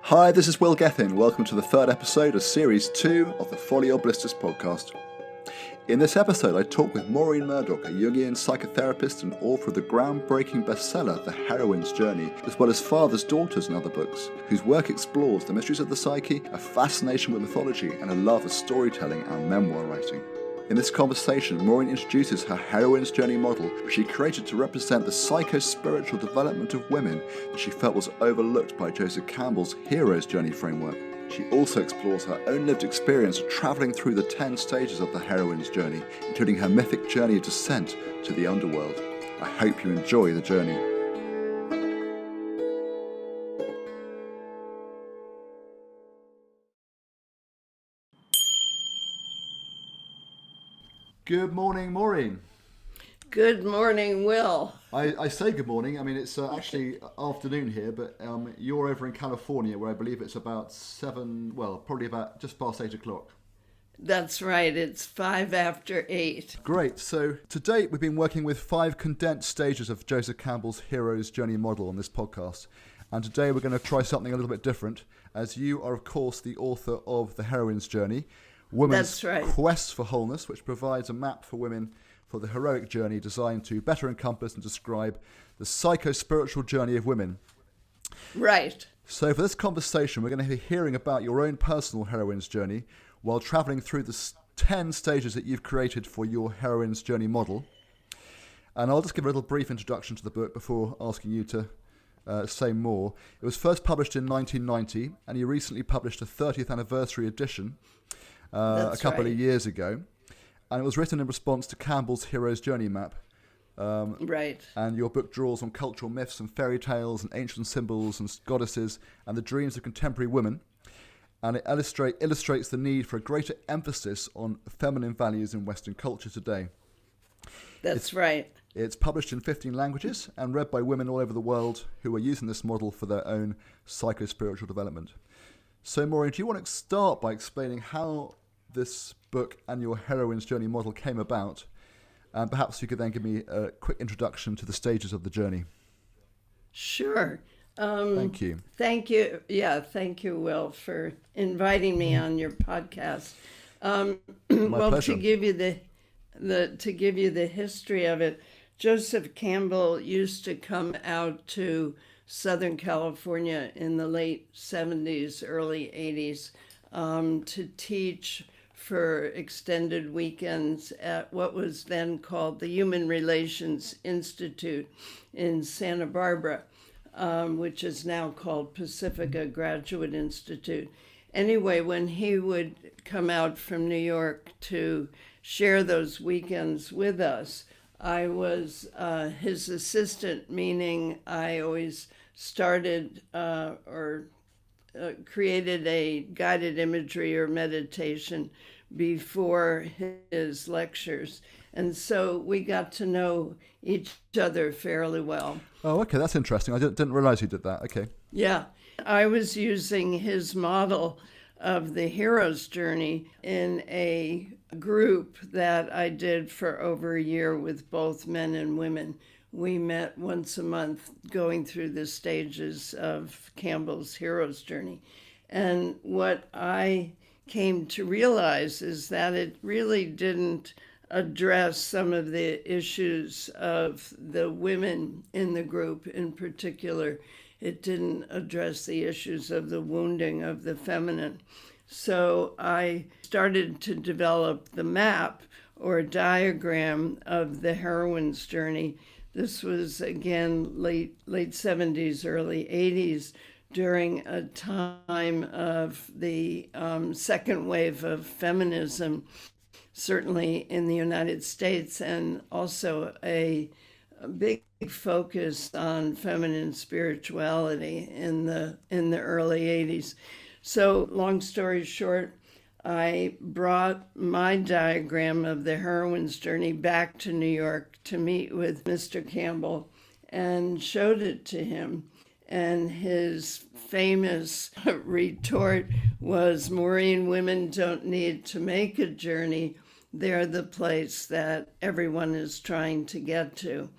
Hi, this is Will Gethin. Welcome to the third episode of Series 2 of the Folly or Blissters podcast. In this episode, I talk with Maureen Murdock, a Jungian psychotherapist and author of the groundbreaking bestseller, The Heroine's Journey, as well as Fathers, Daughters and other books, whose work explores the mysteries of the psyche, a fascination with mythology, and a love of storytelling and memoir writing. In this conversation, Maureen introduces her Heroine's Journey model, which she created to represent the psycho-spiritual development of women that she felt was overlooked by Joseph Campbell's Hero's Journey framework. She also explores her own lived experience of travelling through the 10 stages of the Heroine's Journey, including her mythic journey of descent to the underworld. I hope you enjoy the journey. Good morning, Maureen. Good morning, Will. I say good morning. I mean, it's actually afternoon here, but you're over in California, where I believe it's about probably about just past 8 o'clock. That's right. It's 5 after 8. Great. So to date, we've been working with 5 condensed stages of Joseph Campbell's Hero's Journey model on this podcast. And today we're going to try something a little bit different, as you are, of course, the author of The Heroine's Journey, Women's Quest for Wholeness, which provides a map for women for the heroic journey designed to better encompass and describe the psycho-spiritual journey of women. Right. So for this conversation, we're going to be hearing about your own personal heroine's journey while travelling through the 10 stages that you've created for your heroine's journey model. And I'll just give a little brief introduction to the book before asking you to say more. It was first published in 1990, and you recently published a 30th anniversary edition a couple of years ago. And it was written in response to Campbell's Hero's Journey map. Right. And your book draws on cultural myths and fairy tales and ancient symbols and goddesses and the dreams of contemporary women. And it illustrates the need for a greater emphasis on feminine values in Western culture today. That's right. It's published in 15 languages and read by women all over the world who are using this model for their own psycho-spiritual development. So, Maureen, do you want to start by explaining how this book and your Heroine's Journey model came about? And perhaps you could then give me a quick introduction to the stages of the journey. Sure. Thank you. Thank you. Yeah, thank you, Will, for inviting me on your podcast. My well, pleasure. to give you the history of it, Joseph Campbell used to come out to Southern California in the late 70s, early 80s, to teach for extended weekends at what was then called the Human Relations Institute in Santa Barbara, which is now called Pacifica Graduate Institute. Anyway, when he would come out from New York to share those weekends with us, I was his assistant, meaning I always started created a guided imagery or meditation before his lectures. And so we got to know each other fairly well. Oh, okay, that's interesting. I didn't realize you did that. Okay. Yeah. I was using his model of the hero's journey in a group that I did for over a year with both men and women. We met once a month going through the stages of Campbell's hero's journey. And what I came to realize is that it really didn't address some of the issues of the women in the group in particular. It didn't address the issues of the wounding of the feminine. So I started to develop the map or diagram of the heroine's journey. This was, again, late 70s, early 80s, during a time of the second wave of feminism, certainly in the United States, and also a big focus on feminine spirituality in the early 80s. So, long story short, I brought my diagram of the heroine's journey back to New York to meet with Mr. Campbell and showed it to him. And his famous retort was, "Maureen, women don't need to make a journey. They're the place that everyone is trying to get to."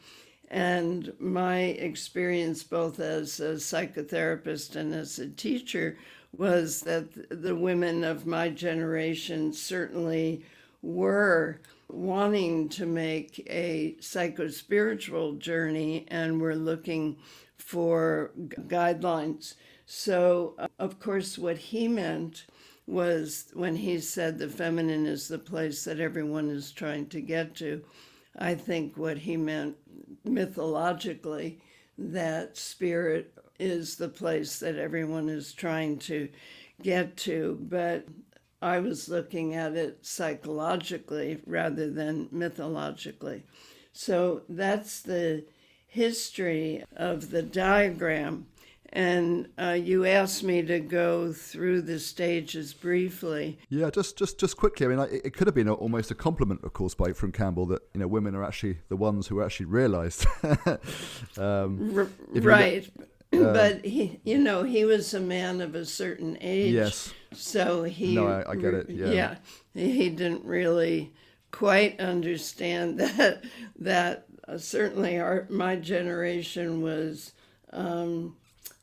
And my experience, both as a psychotherapist and as a teacher, was that the women of my generation certainly were wanting to make a psycho-spiritual journey and were looking for guidelines. So, of course, what he meant was when he said the feminine is the place that everyone is trying to get to, I think what he meant mythologically, that spirit is the place that everyone is trying to get to. But I was looking at it psychologically rather than mythologically. So that's the history of the diagram. And you asked me to go through the stages briefly. Yeah, just quickly. I mean, it could have been almost a compliment, of course, from Campbell that women are actually the ones who actually realised. Right, but he was a man of a certain age. Yes. So he. No, I get it. Yeah. He didn't really quite understand that certainly my generation was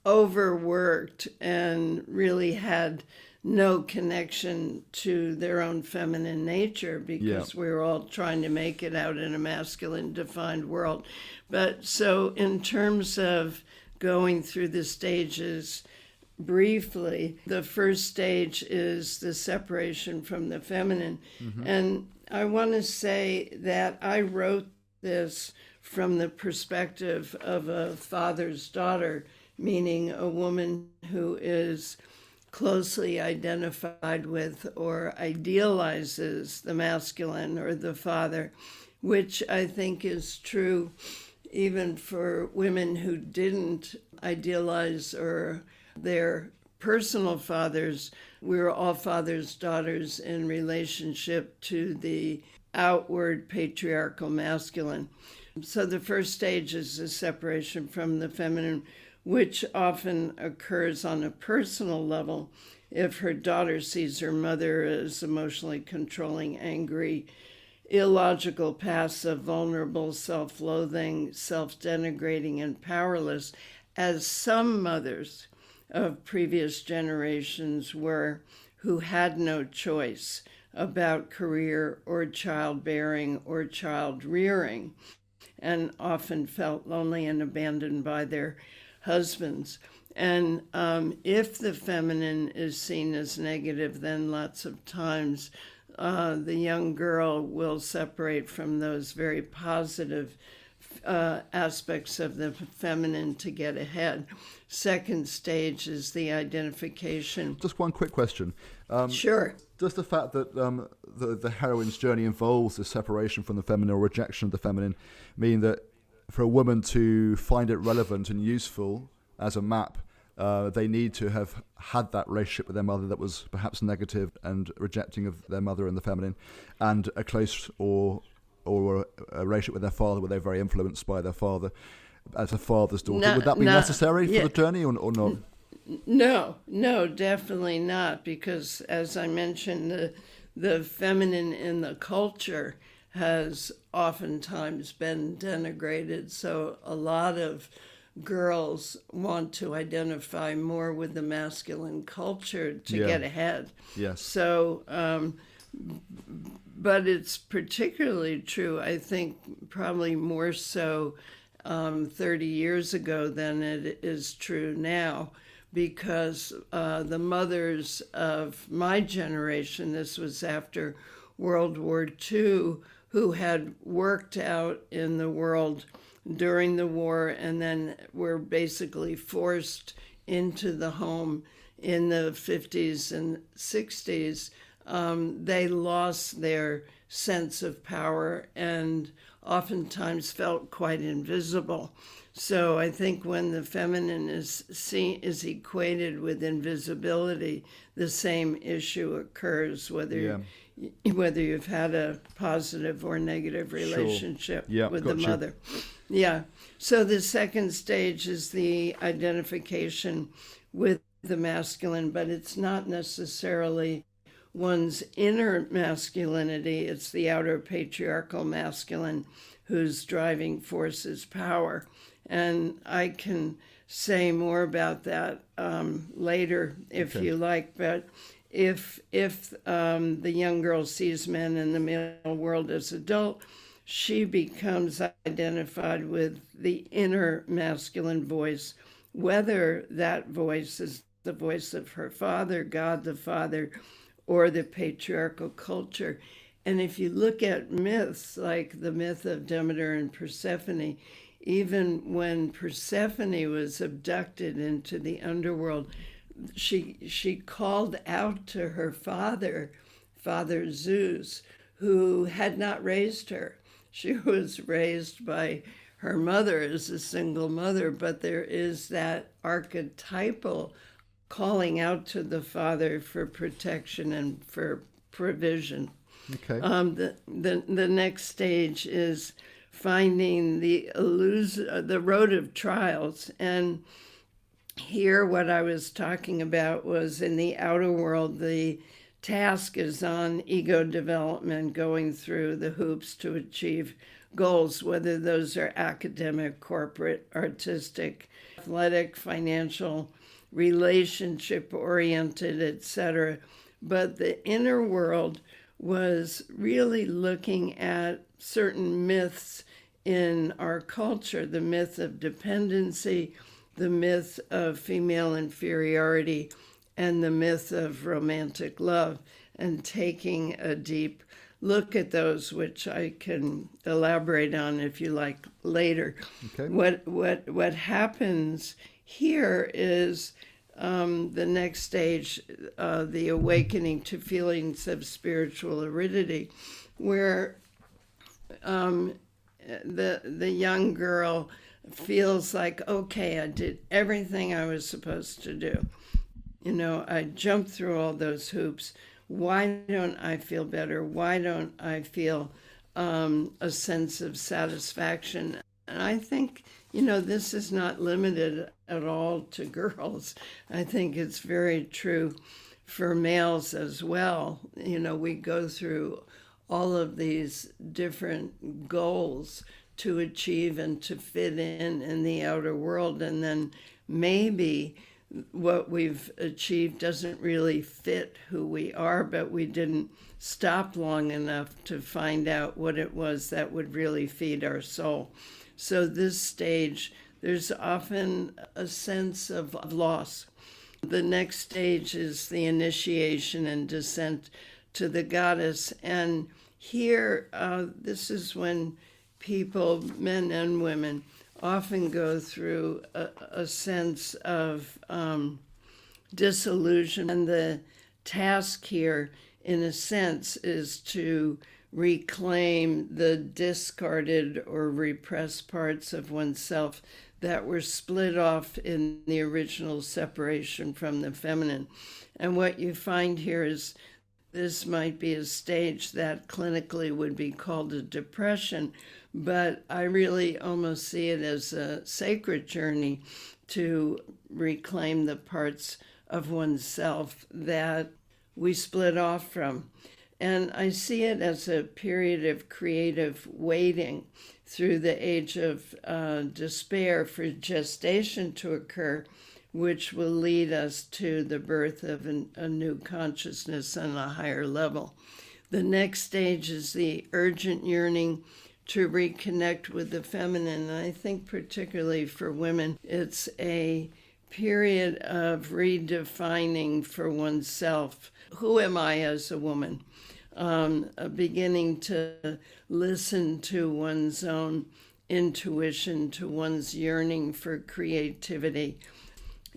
overworked and really had no connection to their own feminine nature because we were all trying to make it out in a masculine defined world. But so in terms of going through the stages briefly, the first stage is the separation from the feminine. Mm-hmm. And I want to say that I wrote this from the perspective of a father's daughter, meaning a woman who is closely identified with or idealizes the masculine or the father, which I think is true even for women who didn't idealize or their personal fathers. We were all fathers' daughters in relationship to the outward patriarchal masculine. So the first stage is the separation from the feminine, which often occurs on a personal level if her daughter sees her mother as emotionally controlling, angry, illogical, passive, vulnerable, self-loathing, self-denigrating, and powerless, as some mothers of previous generations were, who had no choice about career or childbearing or child rearing, and often felt lonely and abandoned by their husbands. And if the feminine is seen as negative, then lots of times the young girl will separate from those very positive aspects of the feminine to get ahead. Second stage is the identification. Just one quick question. Sure. Does the fact that the heroine's journey involves the separation from the feminine or rejection of the feminine mean that for a woman to find it relevant and useful as a map, they need to have had that relationship with their mother that was perhaps negative and rejecting of their mother and the feminine, and a close or a relationship with their father where they're very influenced by their father as a father's daughter? Would that be necessary for the journey or not? No, definitely not, because as I mentioned, the feminine in the culture has oftentimes been denigrated. So a lot of girls want to identify more with the masculine culture to get ahead. Yes. So, but it's particularly true, I think, probably more so 30 years ago than it is true now, because the mothers of my generation, this was after World War II, who had worked out in the world during the war and then were basically forced into the home in the 50s and 60s, they lost their sense of power and oftentimes felt quite invisible. So I think when the feminine is equated with invisibility, the same issue occurs whether you've had a positive or negative relationship with the mother. Yeah. So the second stage is the identification with the masculine, but it's not necessarily one's inner masculinity. It's the outer patriarchal masculine whose driving force is power. And I can say more about that later if you like, but if the young girl sees men in the male world as adult, she becomes identified with the inner masculine voice, whether that voice is the voice of her father, God the Father, or the patriarchal culture. And if you look at myths like the myth of Demeter and Persephone, even when Persephone was abducted into the underworld, she called out to her father, Father Zeus, who had not raised her. She was raised by her mother as a single mother, but there is that archetypal calling out to the father for protection and for provision. Okay. The next stage is finding the road of trials. And here what I was talking about was in the outer world, the task is on ego development, going through the hoops to achieve goals, whether those are academic, corporate, artistic, athletic, financial, relationship-oriented, etc. But the inner world was really looking at certain myths in our culture, the myth of dependency, the myth of female inferiority, and the myth of romantic love, and taking a deep look at those, which I can elaborate on if you like later. Okay. What happens here is the next stage, the awakening to feelings of spiritual aridity, where the young girl feels like, okay, I did everything I was supposed to do. You know, I jumped through all those hoops. Why don't I feel better? Why don't I feel a sense of satisfaction? And I think, you know, this is not limited at all to girls. I think it's very true for males as well. You know, we go through all of these different goals to achieve and to fit in the outer world, and then maybe what we've achieved doesn't really fit who we are, but we didn't stop long enough to find out what it was that would really feed our soul. So this stage, there's often a sense of loss. The next stage is the initiation and descent to the goddess. And here, this is when people, men and women, often go through a sense of disillusion. And the task here, in a sense, is to reclaim the discarded or repressed parts of oneself that were split off in the original separation from the feminine. And what you find here is this might be a stage that clinically would be called a depression, but I really almost see it as a sacred journey to reclaim the parts of oneself that we split off from. And I see it as a period of creative waiting through the age of despair for gestation to occur, which will lead us to the birth of a new consciousness on a higher level. The next stage is the urgent yearning to reconnect with the feminine. And I think particularly for women, it's a period of redefining for oneself. Who am I as a woman? Beginning to listen to one's own intuition, to one's yearning for creativity,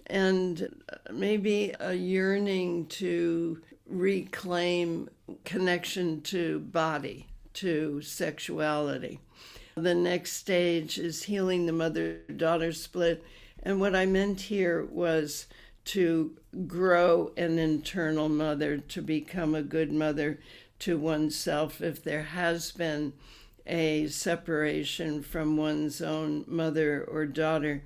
and maybe a yearning to reclaim connection to body, to sexuality. The next stage is healing the mother-daughter split. And what I meant here was to grow an internal mother, to become a good mother to oneself if there has been a separation from one's own mother or daughter,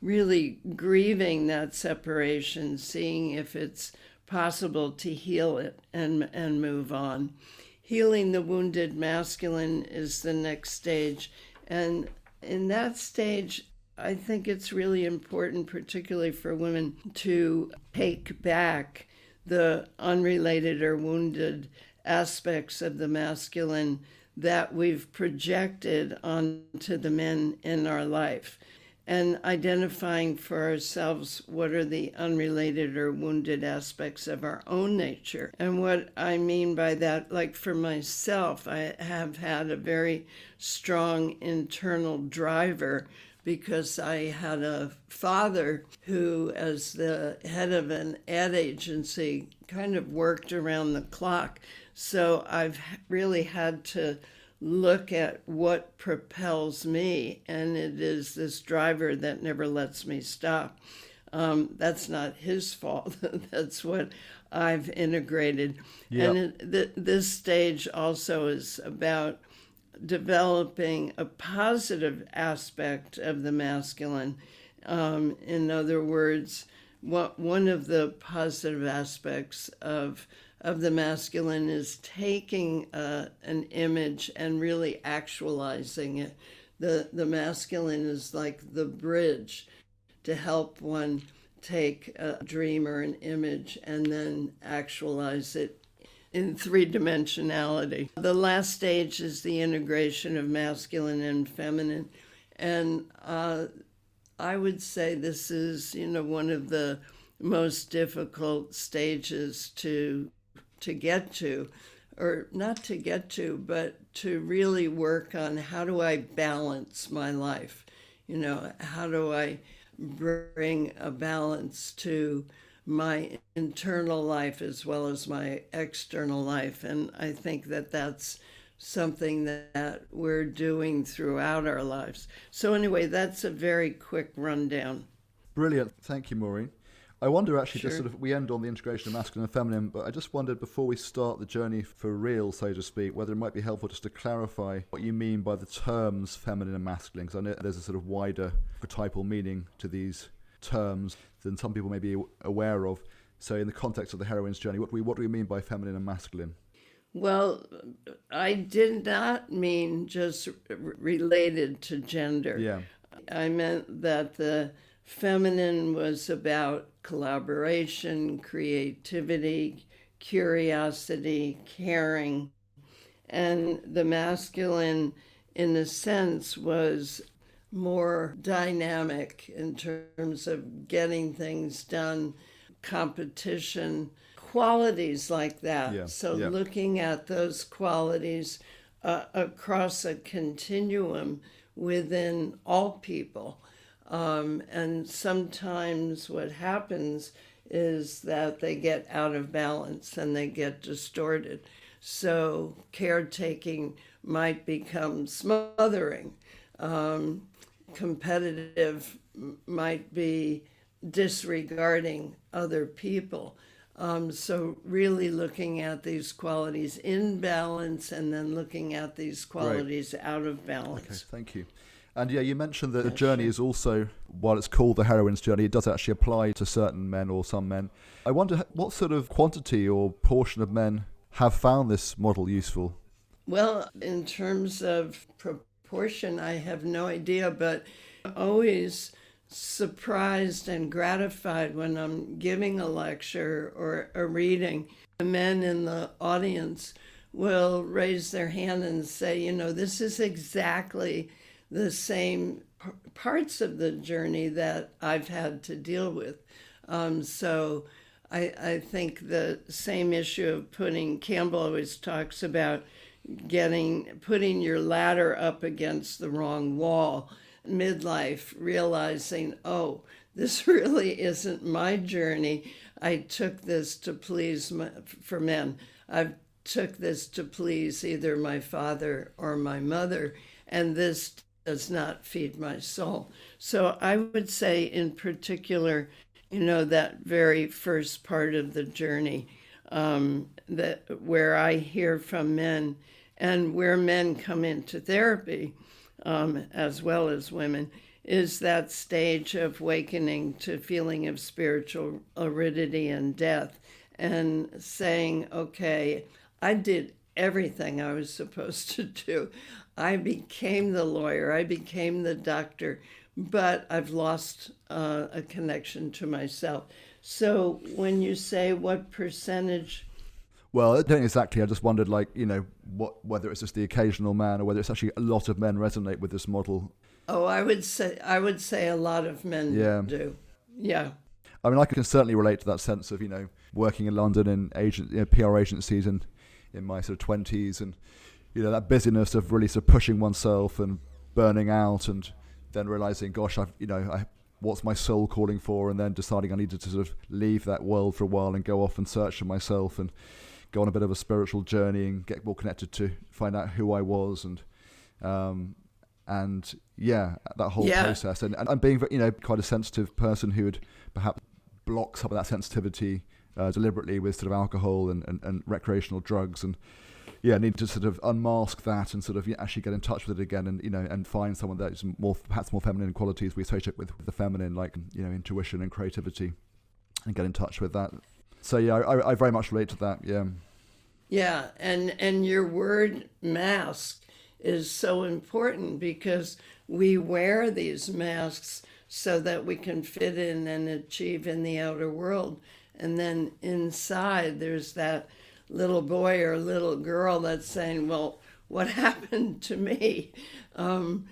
really grieving that separation, seeing if it's possible to heal it and move on. healing the wounded masculine is the next stage. And in that stage, I think it's really important, particularly for women, to take back the unrelated or wounded aspects of the masculine that we've projected onto the men in our life, and identifying for ourselves what are the unrelated or wounded aspects of our own nature. And what I mean by that, like for myself, I have had a very strong internal driver because I had a father who, as the head of an ad agency, kind of worked around the clock. So I've really had to look at what propels me, and it is this driver that never lets me stop. That's not his fault. That's what I've integrated. Yep. And this stage also is about developing a positive aspect of the masculine. In other words, one of the positive aspects of the masculine is taking an image and really actualizing it. The masculine is like the bridge to help one take a dream or an image and then actualize it in three-dimensionality. The last stage is the integration of masculine and feminine. And I would say this is, one of the most difficult stages to get to, or not to get to, but to really work on how do I balance my life? How do I bring a balance to my internal life as well as my external life? And I think that that's something that we're doing throughout our lives. So anyway, that's a very quick rundown. Brilliant. Thank you, Maureen. I wonder actually, Sure. just sort of, we end on the integration of masculine and feminine, but I just wondered before we start the journey for real, so to speak, whether it might be helpful just to clarify what you mean by the terms feminine and masculine, because I know there's a sort of wider archetypal meaning to these terms than some people may be aware of. So in the context of the heroine's journey, what do we mean by feminine and masculine? Well, I did not mean just related to gender. Yeah. I meant that the feminine was about collaboration, creativity, curiosity, caring, and the masculine, in a sense, was more dynamic in terms of getting things done, competition, qualities like that. Yeah, So yeah. looking at those qualities across a continuum within all people. And sometimes what happens is that they get out of balance and they get distorted. So caretaking might become smothering. Competitive might be disregarding other people. So really looking at these qualities in balance and then looking at these qualities out of balance. Okay, thank you. And yeah, you mentioned that the journey is also, while it's called the heroine's journey, it does actually apply to certain men or some men. I wonder what sort of quantity or portion of men have found this model useful? Well, in terms of proportion, I have no idea, but I'm always surprised and gratified when I'm giving a lecture or a reading. The men in the audience will raise their hand and say, this is exactly the same parts of the journey that I've had to deal with. So I think the same issue of Campbell always talks about putting your ladder up against the wrong wall, midlife, realizing, this really isn't my journey. I took this to please for men. I took this to please either my father or my mother, and this does not feed my soul. So I would say in particular, that very first part of the journey, that where I hear from men and where men come into therapy, as well as women, is that stage of awakening to feeling of spiritual aridity and death and saying, okay, I did everything I was supposed to do. I became the lawyer, I became the doctor, but I've lost a connection to myself. So when you say what percentage... Well, I don't exactly. I just wondered, whether it's just the occasional man or whether it's actually a lot of men resonate with this model. Oh, I would say a lot of men do. Yeah. I mean, I can certainly relate to that sense of, working in London in PR agencies and in my sort of 20s, and, that busyness of really sort of pushing oneself and burning out, and then realizing, gosh, what's my soul calling for? And then deciding I needed to sort of leave that world for a while and go off and search for myself and go on a bit of a spiritual journey and get more connected to find out who I was, and that whole process, and being quite a sensitive person who would perhaps block some of that sensitivity deliberately with sort of alcohol and recreational drugs, and need to sort of unmask that and sort of actually get in touch with it again, and and find someone that is perhaps more feminine qualities we associate with the feminine, like intuition and creativity, and get in touch with that. So I very much relate to that. Yeah, and your word mask is so important, because we wear these masks so that we can fit in and achieve in the outer world. And then inside there's that little boy or little girl that's saying, well, what happened to me? And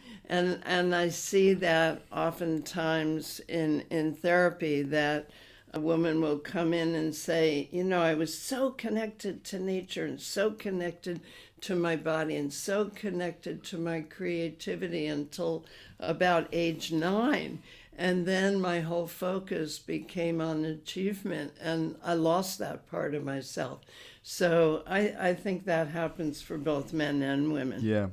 I see that oftentimes in therapy, that a woman will come in and say, I was so connected to nature and so connected to my body and so connected to my creativity until about age 9. And then my whole focus became on achievement, and I lost that part of myself. So I think that happens for both men and women. Yeah.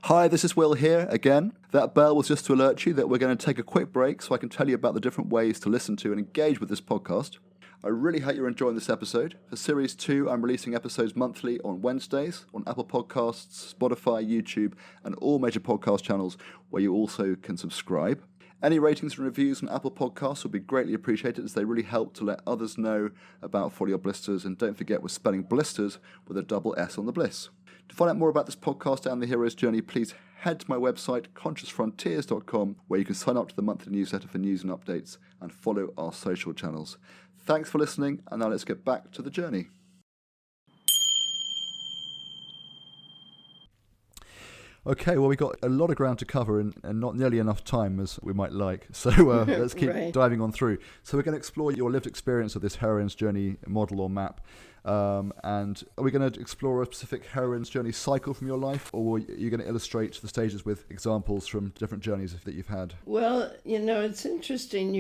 Hi, this is Will here again. That bell was just to alert you that we're going to take a quick break so I can tell you about the different ways to listen to and engage with this podcast. I really hope you're enjoying this episode. For Series 2, I'm releasing episodes monthly on Wednesdays on Apple Podcasts, Spotify, YouTube, and all major podcast channels where you also can subscribe. Any ratings and reviews on Apple Podcasts will be greatly appreciated, as they really help to let others know about Folio Blisters. And don't forget, we're spelling Blissters with a double S on the bliss. To find out more about this podcast and the hero's journey, please head to my website, consciousfrontiers.com, where you can sign up to the monthly newsletter for news and updates and follow our social channels. Thanks for listening, and now let's get back to the journey. Okay, well, we got a lot of ground to cover and not nearly enough time as we might like. So let's keep diving on through. So we're going to explore your lived experience of this heroine's journey model or map. And are we going to explore a specific heroine's journey cycle from your life, or are you going to illustrate the stages with examples from different journeys that you've had? Well, it's interesting.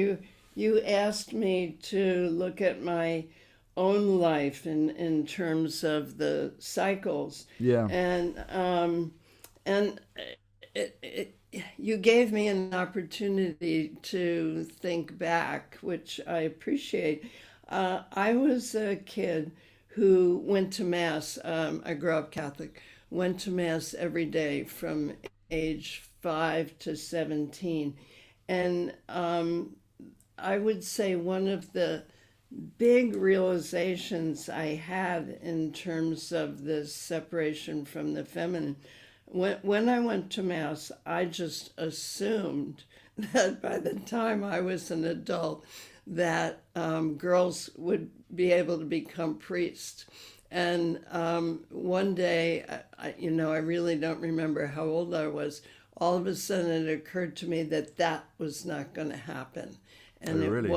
You asked me to look at my own life in terms of the cycles. Yeah. And you gave me an opportunity to think back, which I appreciate. I was a kid who went to Mass. I grew up Catholic, went to Mass every day from age 5 to 17. And I would say one of the big realizations I had in terms of this separation from the feminine, when I went to Mass, I just assumed that by the time I was an adult, that girls would be able to become priests. And one day, I really don't remember how old I was, all of a sudden it occurred to me that was not going to happen. And really?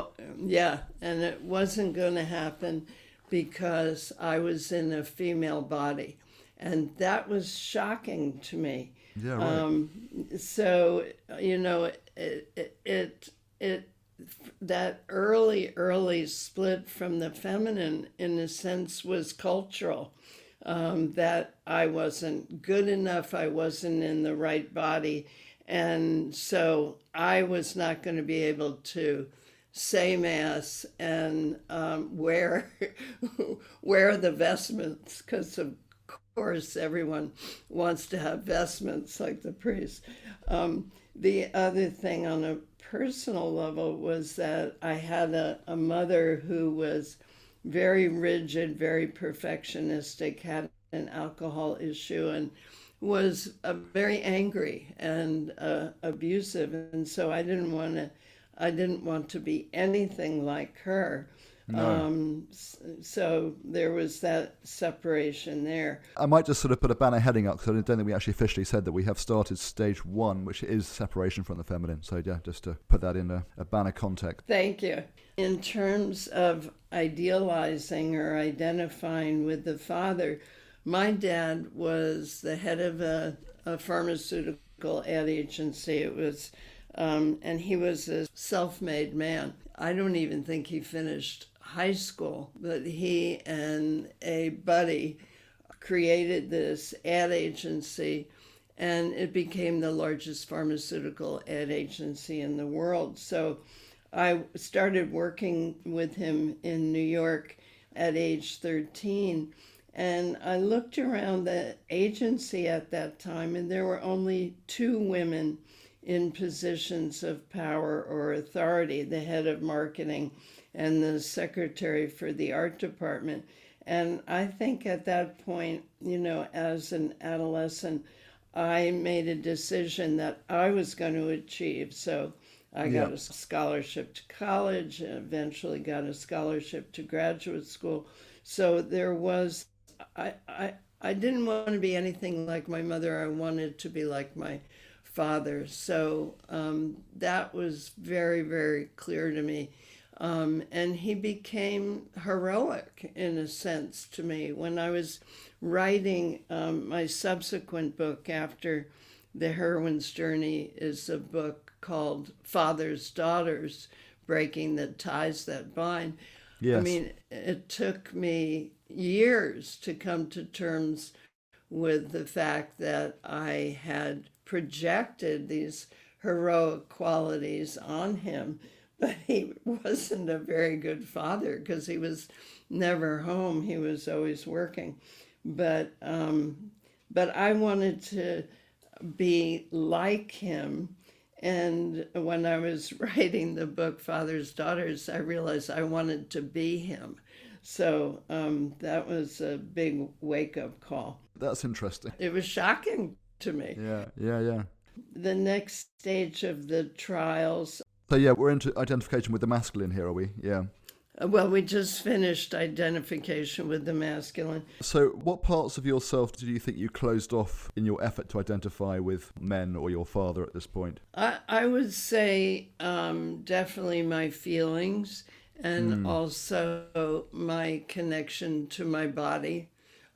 And it wasn't going to happen because I was in a female body. And that was shocking to me. Yeah, right. So, that early split from the feminine, in a sense, was cultural. That I wasn't good enough, I wasn't in the right body. And so I was not going to be able to say Mass and wear the vestments, because of course everyone wants to have vestments like the priest. The other thing on a personal level was that I had a mother who was very rigid, very perfectionistic, had an alcohol issue, and was very angry and abusive. And so I didn't want to be anything like her. No. So there was that separation there. I might just sort of put a banner heading up, because I don't think we actually officially said that we have started stage 1, which is separation from the feminine. So yeah, just to put that in a banner context. Thank you. In terms of idealizing or identifying with the father, my dad was the head of a pharmaceutical ad agency. It was, and he was a self-made man. I don't even think he finished high school, but he and a buddy created this ad agency, and it became the largest pharmaceutical ad agency in the world. So I started working with him in New York at age 13, and I looked around the agency at that time, and there were only 2 women in positions of power or authority, the head of marketing and the secretary for the art department. And I think at that point, as an adolescent, I made a decision that I was going to achieve. So I got a scholarship to college, and eventually got a scholarship to graduate school. So there was, I didn't want to be anything like my mother. I wanted to be like my father. So that was very, very clear to me. And he became heroic in a sense to me. When I was writing my subsequent book after The Heroine's Journey is a book called Father's Daughters, Breaking the Ties That Bind. Yes. I mean, it took me years to come to terms with the fact that I had projected these heroic qualities on him, but he wasn't a very good father because he was never home. He was always working. But I wanted to be like him. And when I was writing the book Father's Daughters, I realized I wanted to be him. So that was a big wake-up call. That's interesting. It was shocking to me. Yeah. The next stage of the trials. So yeah, we're into identification with the masculine here, are we? Yeah. Well, we just finished identification with the masculine. So what parts of yourself do you think you closed off in your effort to identify with men or your father at this point? I would say definitely my feelings, and also my connection to my body.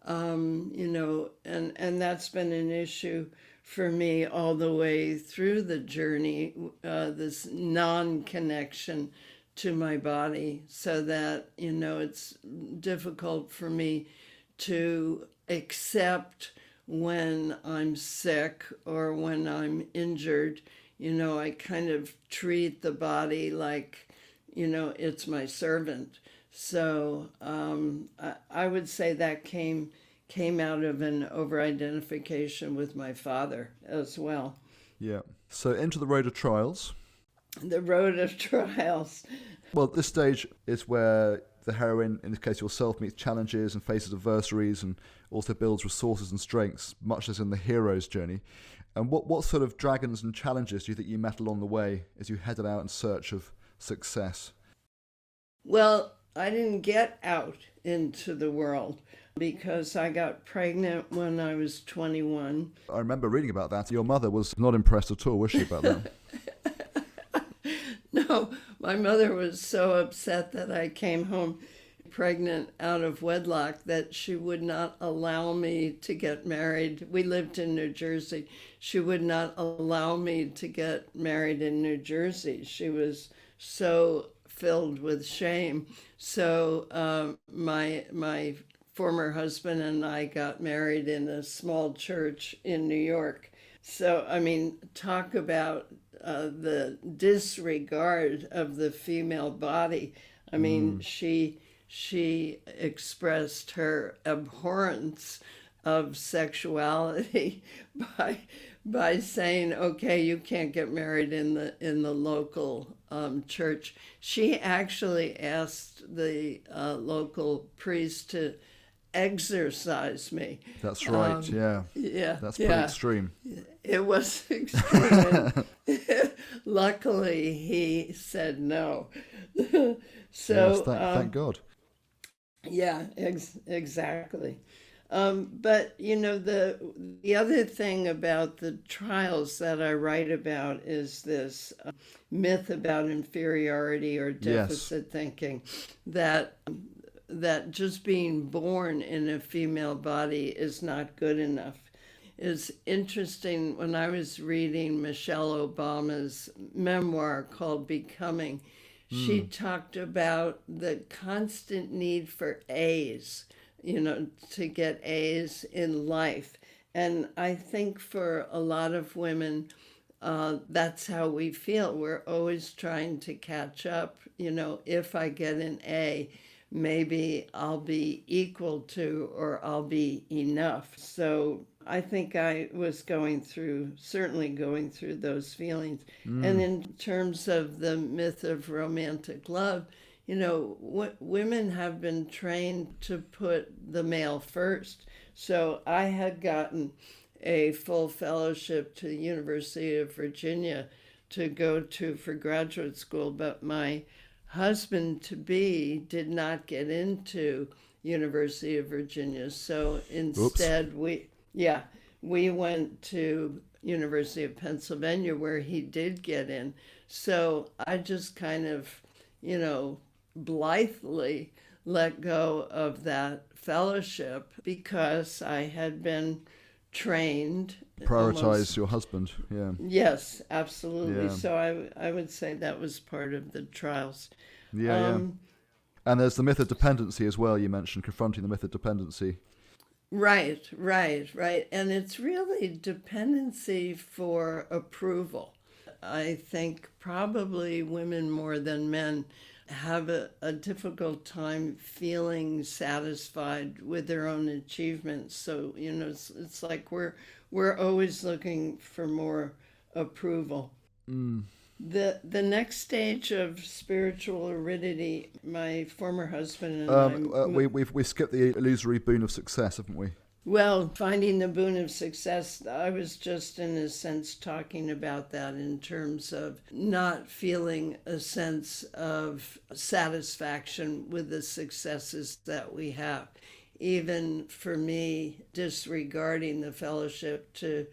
And that's been an issue for me all the way through the journey, this non-connection to my body, so that, it's difficult for me to accept when I'm sick or when I'm injured. I kind of treat the body like, it's my servant. So I would say that came out of an over-identification with my father as well. Yeah. So into the road of trials. The road of trials. Well, this stage is where the heroine, in this case yourself, meets challenges and faces adversaries and also builds resources and strengths, much as in the hero's journey. And what sort of dragons and challenges do you think you met along the way as you headed out in search of success? Well, I didn't get out into the world because I got pregnant when I was 21. I remember reading about that. Your mother was not impressed at all, was she, about that? No, my mother was so upset that I came home pregnant out of wedlock that she would not allow me to get married. We lived in New Jersey. She would not allow me to get married in New Jersey. She was so filled with shame. So my former husband and I got married in a small church in New York. So, I mean, talk about the disregard of the female body. I mean, she expressed her abhorrence of sexuality by saying, okay, you can't get married in the local church. She actually asked the local priest to exorcise me. That's right. Yeah. Yeah, That's pretty yeah. extreme. It was extreme. And luckily, he said no. So, Yes. Thank God. yeah, exactly. But the other thing about the trials that I write about is this myth about inferiority or Yes. deficit thinking, that just being born in a female body is not good enough. It's interesting, when I was reading Michelle Obama's memoir called Becoming, she talked about the constant need for A's, to get A's in life. And I think for a lot of women, that's how we feel. We're always trying to catch up. If I get an A, maybe I'll be equal to, or I'll be enough. So I think I was certainly going through those feelings. And in terms of the myth of romantic love, women have been trained to put the male first. So I had gotten a full fellowship to the University of Virginia to go to for graduate school, but my husband-to-be did not get into University of Virginia. So instead, we went to University of Pennsylvania, where he did get in. So I just kind of, blithely let go of that fellowship because I had been trained. Prioritize your husband. Yeah. Yes, absolutely. Yeah. So I would say that was part of the trials. Yeah. And there's the myth of dependency as well. You mentioned confronting the myth of dependency. Right. And it's really dependency for approval. I think probably women more than men have a difficult time feeling satisfied with their own achievements. So, it's like we're always looking for more approval. The next stage of spiritual aridity, my former husband and I... We skipped the illusory boon of success, haven't we? Well, finding the boon of success, I was just in a sense talking about that in terms of not feeling a sense of satisfaction with the successes that we have. Even for me, disregarding the fellowship to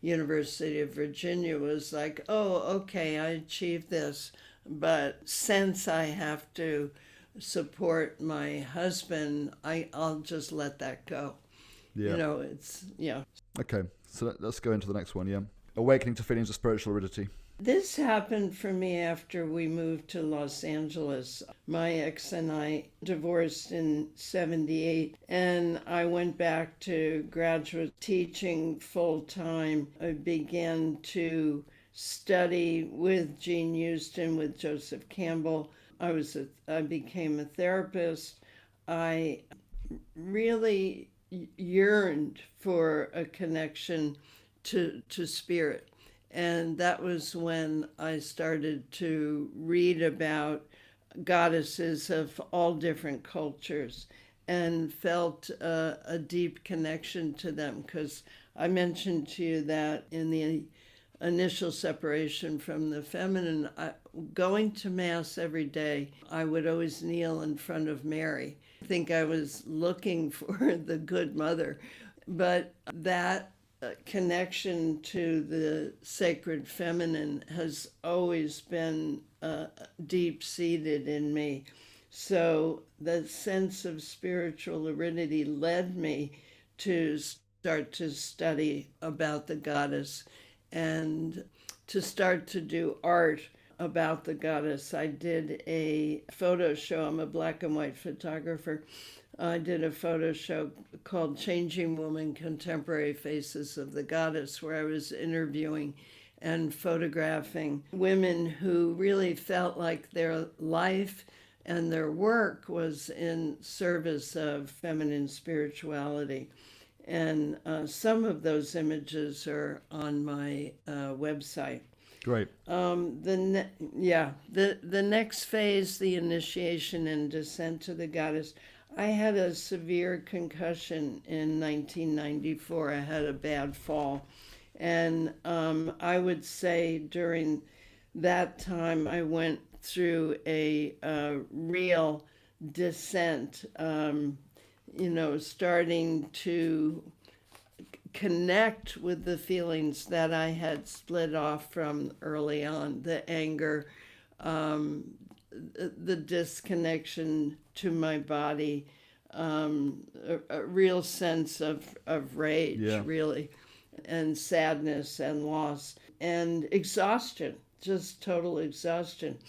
University of Virginia was like, oh, okay, I achieved this. But since I have to support my husband, I'll just let that go. Yeah. Yeah. Okay, so let's go into the next one, yeah. Awakening to feelings of spiritual aridity. This happened for me after we moved to Los Angeles. My ex and I divorced in 1978, and I went back to graduate teaching full-time. I began to study with Jean Houston, with Joseph Campbell. I became a therapist. I really yearned for a connection to spirit. And that was when I started to read about goddesses of all different cultures and felt a deep connection to them, because I mentioned to you that in the initial separation from the feminine, going to Mass every day, I would always kneel in front of Mary. I think I was looking for the good mother, but that connection to the sacred feminine has always been deep-seated in me. So the sense of spiritual aridity led me to start to study about the goddess and to start to do art about the goddess. I did a photo show. I'm a black and white photographer. I did a photo show called Changing Woman, Contemporary Faces of the Goddess, where I was interviewing and photographing women who really felt like their life and their work was in service of feminine spirituality. And some of those images are on my website. Great. The next phase, the initiation and descent to the goddess. I had a severe concussion in 1994. I had a bad fall, and I would say during that time I went through a real descent. Starting to connect with the feelings that I had split off from early on, the anger, the disconnection to my body, a real sense of rage, really, and sadness and loss and exhaustion, just total exhaustion.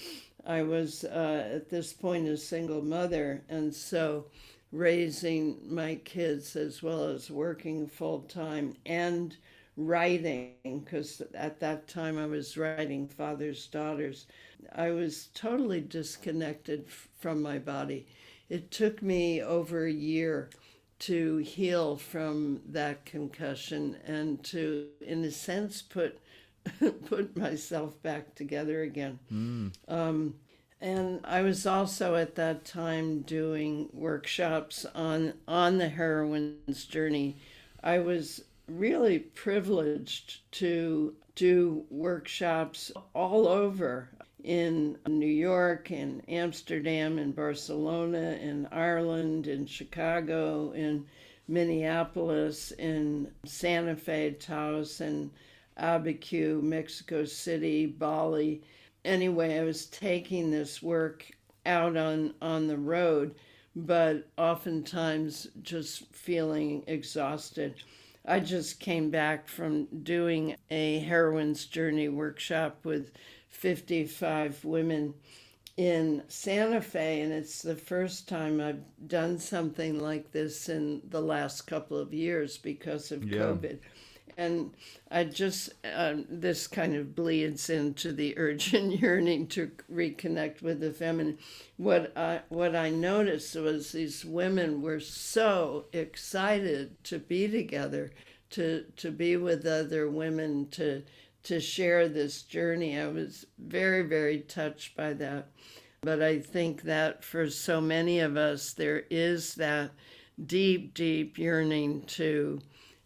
I was at this point a single mother, and so raising my kids as well as working full time and writing, because at that time I was writing Father's Daughters. I was totally disconnected from my body. It took me over a year to heal from that concussion and to, in a sense, put myself back together again. And I was also at that time doing workshops on the heroine's journey. I was really privileged to do workshops all over in New York, in Amsterdam, in Barcelona, in Ireland, in Chicago, in Minneapolis, in Santa Fe, Taos, and Abiquiu, Mexico City, Bali. Anyway, I was taking this work out on the road, but oftentimes just feeling exhausted. I just came back from doing a heroine's journey workshop with 55 women in Santa Fe, and it's the first time I've done something like this in the last couple of years because of COVID. And I just, this kind of bleeds into the urgent yearning to reconnect with the feminine. What I noticed was these women were so excited to be together, to be with other women, to share this journey. I was very, very touched by that. But I think that for so many of us, there is that deep, deep yearning to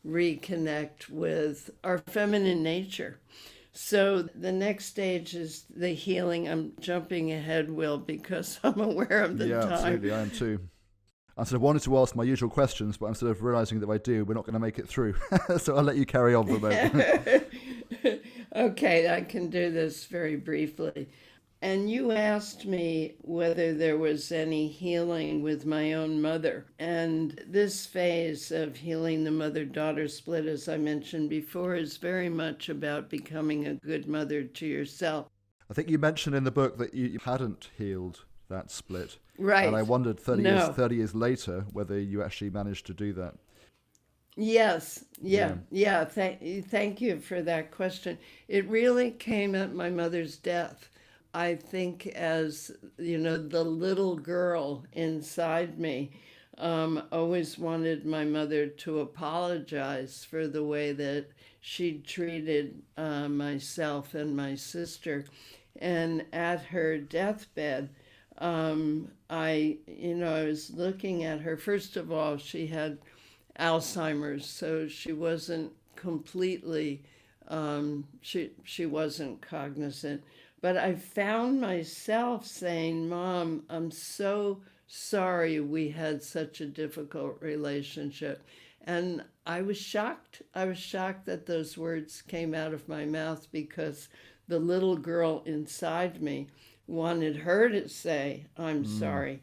reconnect with our feminine nature. So the next stage is the healing. I'm jumping ahead, Will, because I'm aware of the time. Yeah, absolutely. I am too. I sort of wanted to ask my usual questions, but I'm sort of realizing that if I do, we're not going to make it through. So I'll let you carry on for a moment. Okay, I can do this very briefly. And you asked me whether there was any healing with my own mother. And this phase of healing the mother-daughter split, as I mentioned before, is very much about becoming a good mother to yourself. I think you mentioned in the book that you hadn't healed that split. Right. And I wondered 30 years later whether you actually managed to do that. Yes. Yeah. Thank you for that question. It really came at my mother's death. I think as, the little girl inside me always wanted my mother to apologize for the way that she treated myself and my sister. And at her deathbed, I was looking at her. First of all, she had Alzheimer's, so she wasn't completely, she wasn't cognizant. But I found myself saying, Mom, I'm so sorry we had such a difficult relationship. And I was shocked. I was shocked that those words came out of my mouth because the little girl inside me wanted her to say, I'm sorry.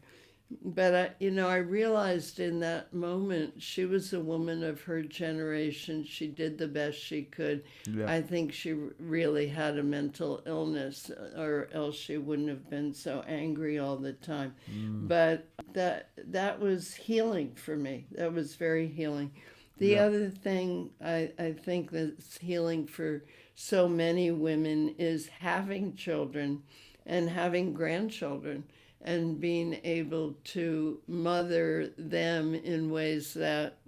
But, I realized in that moment she was a woman of her generation. She did the best she could. Yeah. I think she really had a mental illness, or else she wouldn't have been so angry all the time. But that was healing for me. That was very healing. The other thing I think that's healing for so many women is having children and having grandchildren. and being able to mother them in ways that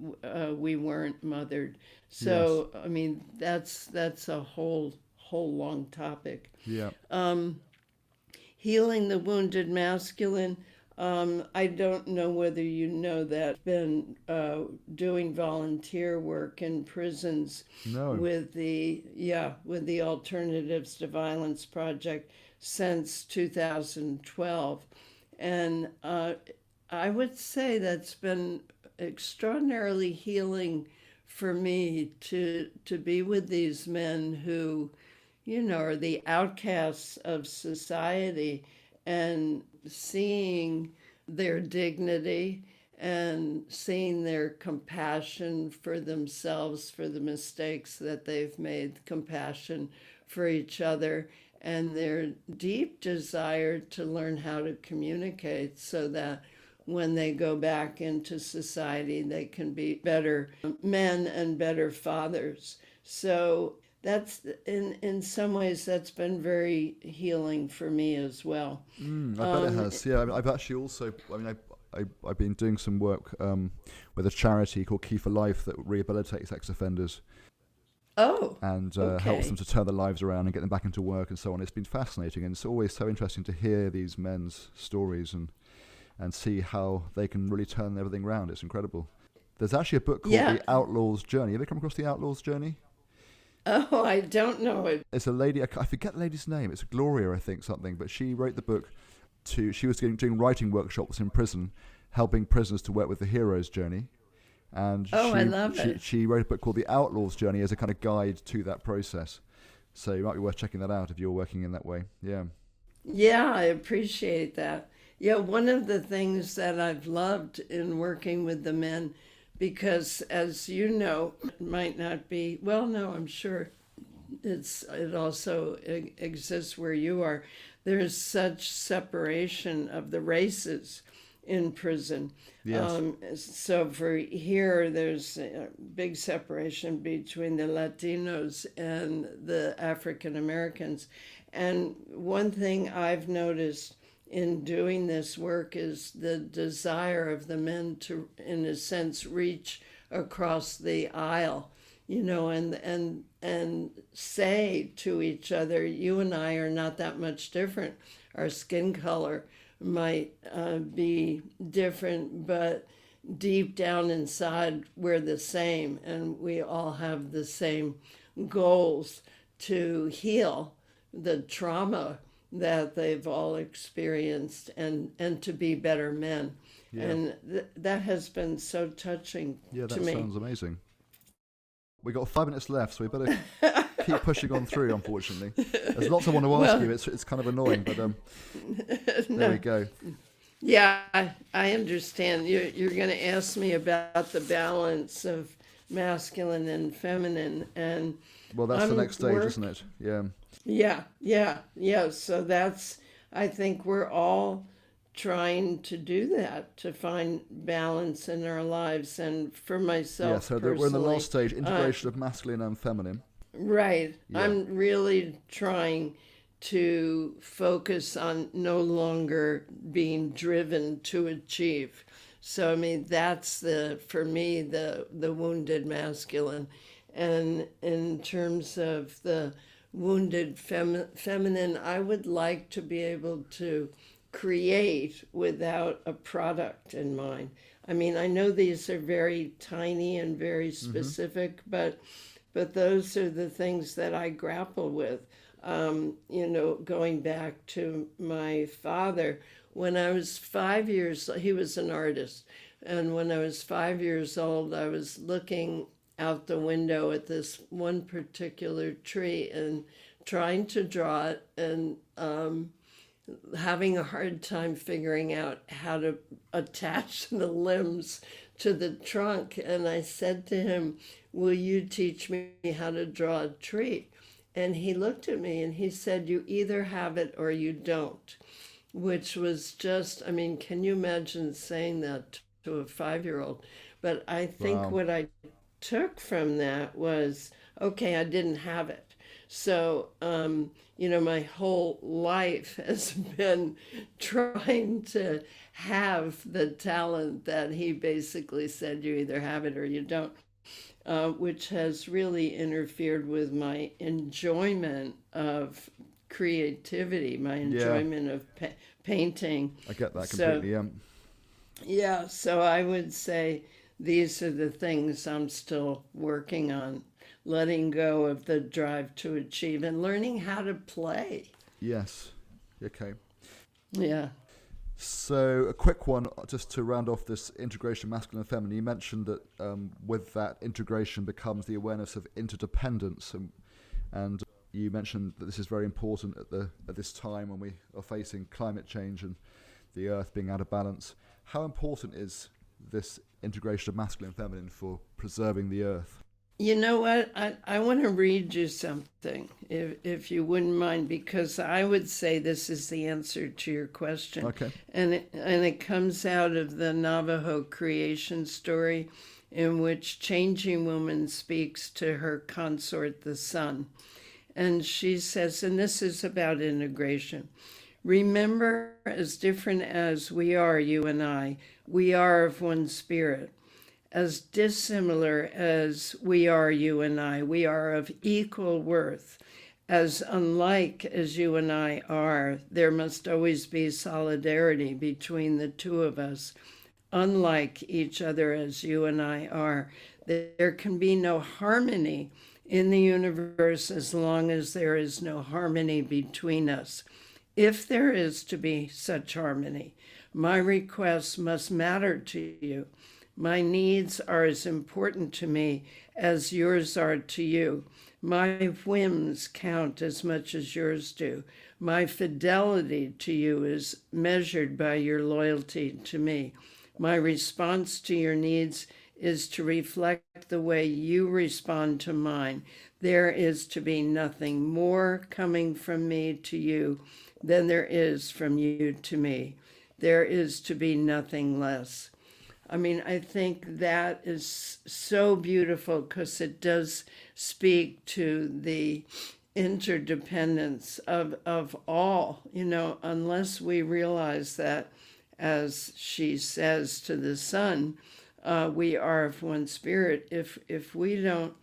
we weren't mothered. So, I mean, that's a whole long topic. Yeah. Healing the wounded masculine. I don't know whether you know that. Been doing volunteer work in prisons No. with the Alternatives to Violence Project since 2012, and I would say that's been extraordinarily healing for me to be with these men who, are the outcasts of society, and seeing their dignity and seeing their compassion for themselves, for the mistakes that they've made, compassion for each other, and their deep desire to learn how to communicate so that when they go back into society, they can be better men and better fathers. So that's, in some ways, that's been very healing for me as well. I bet it has. Yeah, I mean, I've actually also, I've been doing some work with a charity called Key for Life that rehabilitates ex-offenders. And helps them to turn their lives around and get them back into work and so on. It's been fascinating, and it's always so interesting to hear these men's stories and see how they can really turn everything around. It's incredible. There's actually a book called The Outlaw's Journey. Have you come across The Outlaw's Journey? Oh, I don't know it. It's a lady, I forget the lady's name. It's Gloria, I think, something. But she wrote the book she was doing writing workshops in prison, helping prisoners to work with the hero's journey. And I love it. She wrote a book called The Outlaw's Journey as a kind of guide to that process. So it might be worth checking that out if you're working in that way. Yeah. Yeah, I appreciate that. Yeah, one of the things that I've loved in working with the men, because as you know, it might not be, well, no, I'm sure it also exists where you are. There's such separation of the races in prison. Yes. So for here, there's a big separation between the Latinos and the African Americans. And one thing I've noticed in doing this work is the desire of the men to, in a sense, reach across the aisle, and say to each other, you and I are not that much different. Our skin color might be different, but deep down inside, we're the same, and we all have the same goals to heal the trauma that they've all experienced and to be better men. Yeah. And that has been so touching to me. Yeah, that sounds amazing. We got 5 minutes left, so we better keep pushing on through, unfortunately. There's lots I want to ask you. It's kind of annoying, but there we go. Yeah, I understand. You're going to ask me about the balance of masculine and feminine. And well, that's the next stage, isn't it? Yeah. Yeah. So that's, I think we're all trying to do that, to find balance in our lives. And for myself, yeah, so we're in the last stage, integration of masculine and feminine. Right. Yeah. I'm really trying to focus on no longer being driven to achieve. So, I mean, that's for me, the wounded masculine. And in terms of the wounded feminine, I would like to be able to create without a product in mind. I mean, I know these are very tiny and very specific, but those are the things that I grapple with. Going back to my father, when I was 5 years, he was an artist. And when I was 5 years old, I was looking out the window at this one particular tree and trying to draw it, and having a hard time figuring out how to attach the limbs to the trunk. And I said to him, will you teach me how to draw a tree? And he looked at me and he said, you either have it or you don't, which was just, I mean, can you imagine saying that to a 5-year-old? But I think what I took from that was, okay, I didn't have it. So, my whole life has been trying to have the talent that he basically said you either have it or you don't, which has really interfered with my enjoyment of creativity, my enjoyment of painting. I get that completely. Yeah, so I would say these are the things I'm still working on, letting go of the drive to achieve and learning how to play. Yes. Okay. Yeah. So a quick one, just to round off this integration, masculine and feminine. You mentioned that with that integration becomes the awareness of interdependence, and you mentioned that this is very important at this time when we are facing climate change and the earth being out of balance. How important is this integration of masculine and feminine for preserving the earth? You know what? I want to read you something, if you wouldn't mind, because I would say this is the answer to your question. Okay. And it comes out of the Navajo creation story, in which Changing Woman speaks to her consort, the sun. And she says, and this is about integration, remember, as different as we are, you and I, we are of one spirit. As dissimilar as we are, you and I, we are of equal worth. As unlike as you and I are, there must always be solidarity between the two of us. Unlike each other as you and I are, there can be no harmony in the universe as long as there is no harmony between us. If there is to be such harmony, my requests must matter to you. My needs are as important to me as yours are to you. My whims count as much as yours do. My fidelity to you is measured by your loyalty to me. My response to your needs is to reflect the way you respond to mine. There is to be nothing more coming from me to you than there is from you to me. There is to be nothing less. I mean, I think that is so beautiful because it does speak to the interdependence of all, unless we realize that, as she says to the sun, we are of one spirit. If we don't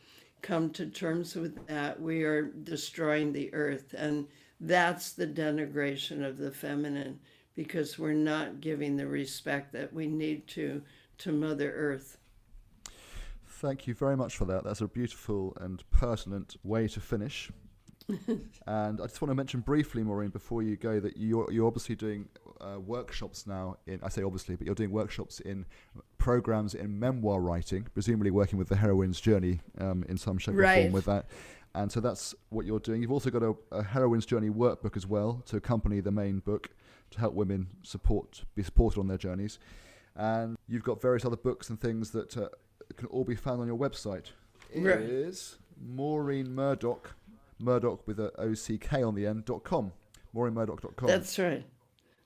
come to terms with that, we are destroying the earth. And that's the denigration of the feminine, because we're not giving the respect that we need to Mother Earth. Thank you very much for that. That's a beautiful and pertinent way to finish. And I just want to mention briefly, Maureen, before you go, that you're obviously doing workshops now I say obviously, but you're doing workshops in programs in memoir writing, presumably working with the heroine's journey in some shape or form with that. And so that's what you're doing. You've also got a heroine's journey workbook as well to accompany the main book to help women be supported on their journeys. And you've got various other books and things that can all be found on your website. It is Maureen Murdock, Murdock with a O-C-K on the end, .com, maureenmurdock.com.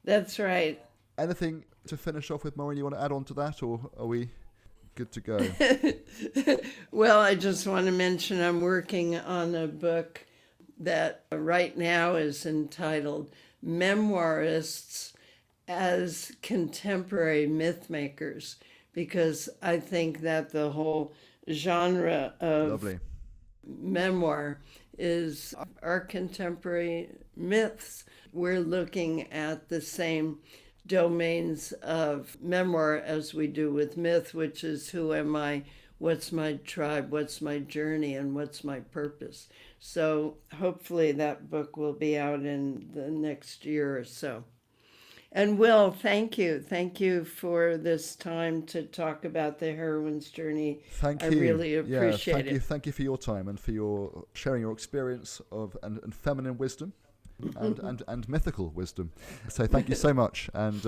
That's right. Anything to finish off with, Maureen, you want to add on to that, or are we good to go? Well, I just want to mention I'm working on a book that right now is entitled Memoirists as Contemporary Mythmakers, because I think that the whole genre of memoir is our contemporary myths. We're looking at the same domains of memoir as we do with myth, which is who am I, what's my tribe, what's my journey, and what's my purpose. So hopefully that book will be out in the next year or so. And Will, thank you. Thank you for this time to talk about the heroine's journey. Thank you. I really appreciate it. Thank you for your time and for your sharing your experience of and feminine wisdom and mythical wisdom. So thank you so much. And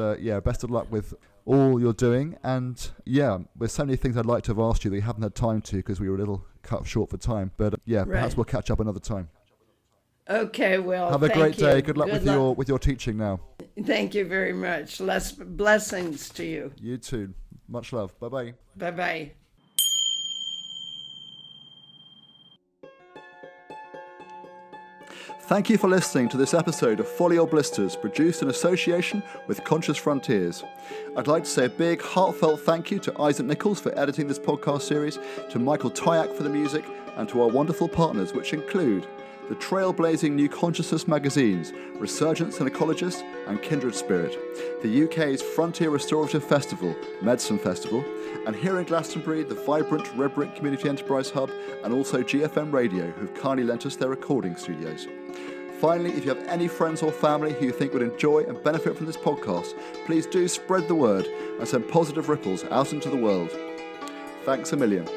best of luck with all you're doing. And there's so many things I'd like to have asked you that you haven't had time to because we were a little cut short for time. But perhaps we'll catch up another time. Okay, well, have a great day. Good luck with your teaching now. Thank you very much. Blessings to you. You too. Much love. Bye-bye. Thank you for listening to this episode of Folly or Blisters, produced in association with Conscious Frontiers. I'd like to say a big, heartfelt thank you to Isaac Nichols for editing this podcast series, to Michael Tyack for the music, and to our wonderful partners, which include the trailblazing New Consciousness magazines, Resurgence and Ecologist, and Kindred Spirit, the UK's Frontier Restorative Festival, Medicine Festival, and here in Glastonbury, the vibrant Red Brick Community Enterprise Hub, and also GFM Radio, who've kindly lent us their recording studios. Finally, if you have any friends or family who you think would enjoy and benefit from this podcast, please do spread the word and send positive ripples out into the world. Thanks a million.